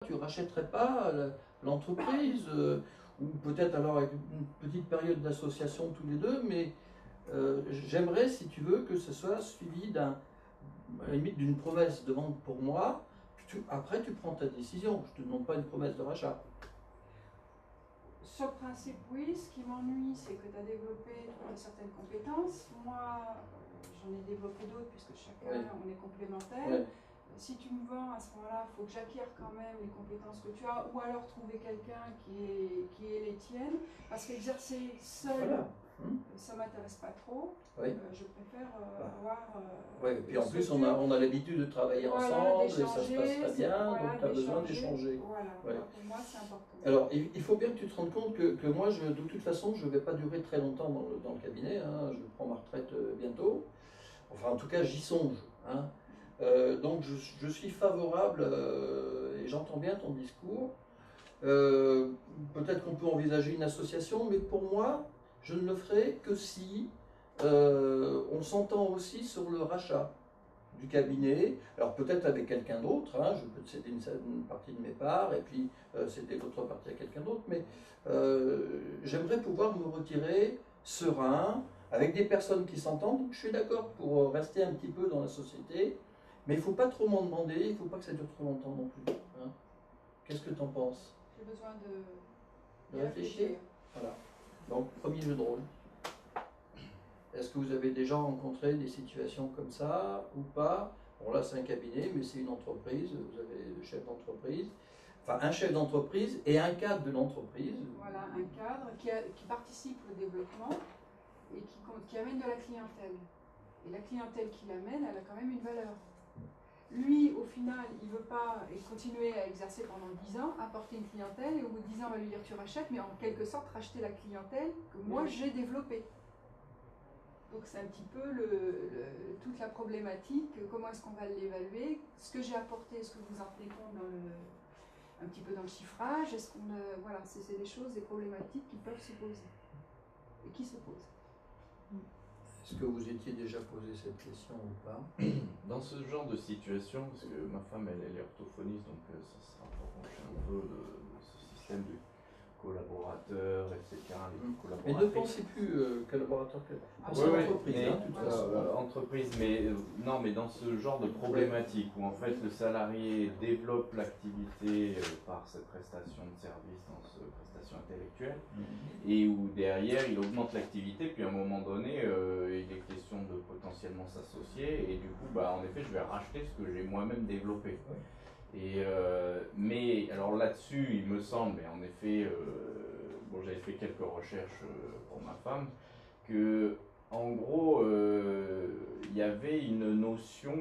tu rachèterais pas l'entreprise ou peut-être alors avec une petite période d'association tous les deux, mais j'aimerais, si tu veux, que ce soit suivi à la limite d'une promesse de vente pour moi. Après, tu prends ta décision. Je ne te demande pas une promesse de rachat. Sur le principe, oui. Ce qui m'ennuie, c'est que tu as développé certaines compétences. Moi, j'en ai développé d'autres, puisque chacun, on est complémentaires. Ouais. Si tu me vends à ce moment-là, il faut que j'acquière quand même les compétences que tu as, ou alors trouver quelqu'un qui est les tiennes. Parce qu'exercer seul, Voilà. ça ne m'intéresse pas trop. Oui. Je préfère avoir... ouais, et puis en plus, on a l'habitude de travailler ensemble, et ça se passe très bien, voilà, donc tu as besoin d'échanger. Voilà, Ouais. pour moi, c'est important. Alors, il faut bien que tu te rendes compte que moi, de toute façon, je ne vais pas durer très longtemps dans le cabinet. Hein. Je prends ma retraite bientôt. Enfin, en tout cas, j'y songe. Hein. Donc, je suis favorable, et j'entends bien ton discours. Peut-être qu'on peut envisager une association, mais pour moi, je ne le ferai que si on s'entend aussi sur le rachat du cabinet, alors peut-être avec quelqu'un d'autre, hein, je peux te céder une partie de mes parts et puis céder l'autre partie à quelqu'un d'autre, mais j'aimerais pouvoir me retirer serein, avec des personnes qui s'entendent, donc je suis d'accord pour rester un petit peu dans la société, mais il ne faut pas trop m'en demander, il ne faut pas que ça dure trop longtemps non plus. Hein. Qu'est-ce que tu en penses? J'ai besoin de réfléchir. Voilà. Donc, premier jeu de rôle. Est-ce que vous avez déjà rencontré des situations comme ça ou pas? Bon là c'est un cabinet, mais c'est une entreprise, vous avez le chef d'entreprise, enfin un chef d'entreprise et un cadre de l'entreprise. Voilà, un cadre qui participe au développement et qui amène de la clientèle. Et la clientèle qu'il amène, elle a quand même une valeur. Lui, au final, il ne veut pas continuer à exercer pendant 10 ans, apporter une clientèle, et au bout de 10 ans, on va lui dire tu rachètes, mais en quelque sorte racheter la clientèle que moi j'ai développée. Donc c'est un petit peu toute la problématique, comment est-ce qu'on va l'évaluer, ce que j'ai apporté, est-ce que vous en tenez compte un petit peu dans le chiffrage, est-ce qu'on voilà, c'est des choses, des problématiques qui peuvent se poser et qui se posent. Est-ce que vous étiez déjà posé cette question ou pas? Dans ce genre de situation, parce que ma femme elle est orthophoniste, donc ça se rapproche un peu de ce système de collaborateurs, etc. Mais ne pensez plus collaborateur que entreprise, mais, hein, toute façon. Entreprise, mais non, mais dans ce genre de problématique où en fait le salarié développe l'activité par cette prestation de service, dans cette prestation intellectuelle, et où derrière il augmente l'activité, puis à un moment donné il est question de potentiellement s'associer, et du coup bah en effet je vais racheter ce que j'ai moi-même développé. Et mais alors là-dessus, il me semble, et en effet, bon, j'avais fait quelques recherches pour ma femme, que en gros, il y avait une notion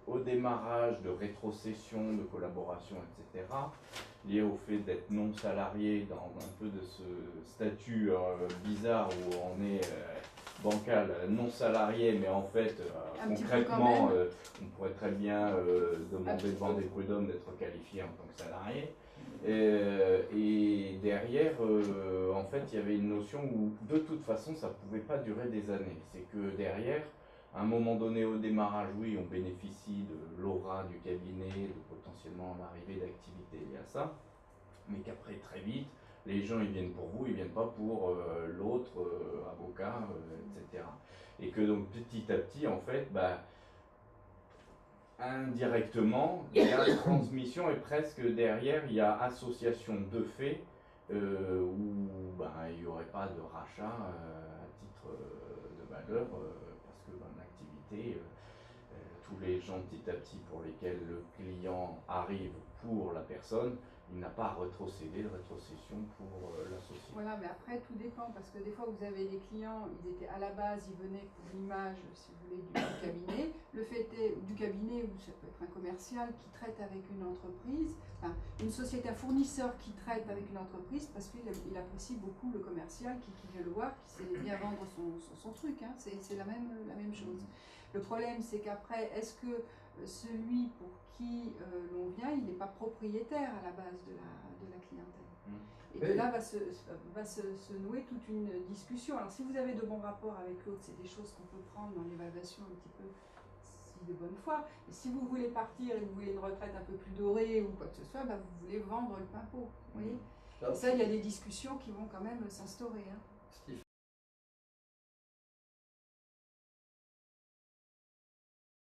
au démarrage de rétrocession, de collaboration, etc., liée au fait d'être non salarié dans un peu de ce statut bizarre où on est bancal, non salarié, mais en fait, concrètement, on pourrait très bien demander devant des prud'hommes d'être qualifié en tant que salarié. Et derrière, en fait, il y avait une notion où, de toute façon, ça ne pouvait pas durer des années. C'est que derrière, à un moment donné, au démarrage, oui, on bénéficie de l'aura du cabinet, de potentiellement l'arrivée d'activités liées à ça, mais qu'après, très vite, les gens ils viennent pour vous, ils viennent pas pour l'autre avocat, etc. Et que donc petit à petit, en fait, bah, indirectement, il y a transmission et presque derrière, il y a association de faits où bah, il n'y aurait pas de rachat à titre de valeur parce que dans l'activité, tous les gens petit à petit pour lesquels le client arrive pour la personne, il n'a pas à rétrocéder de rétrocession pour l'associé. Voilà, mais après tout dépend, parce que des fois vous avez des clients, ils étaient à la base, ils venaient pour l'image, si vous voulez, du cabinet. Le fait est, du cabinet, ou ça peut être un commercial qui traite avec une entreprise, enfin, une société, un fournisseur qui traite avec une entreprise, parce qu'il apprécie beaucoup le commercial qui vient le voir, qui sait bien vendre son truc, hein, c'est la même chose. Le problème, c'est qu'après, est-ce que celui pour qui l'on vient, il n'est pas propriétaire à la base de la clientèle. Et de là va se nouer toute une discussion. Alors si vous avez de bons rapports avec l'autre, c'est des choses qu'on peut prendre dans l'évaluation un petit peu, si dit de bonne foi. Et si vous voulez partir et que vous voulez une retraite un peu plus dorée ou quoi que ce soit, bah, vous voulez vendre le pain pot. Vous voyez. Et ça, il y a des discussions qui vont quand même s'instaurer. Hein.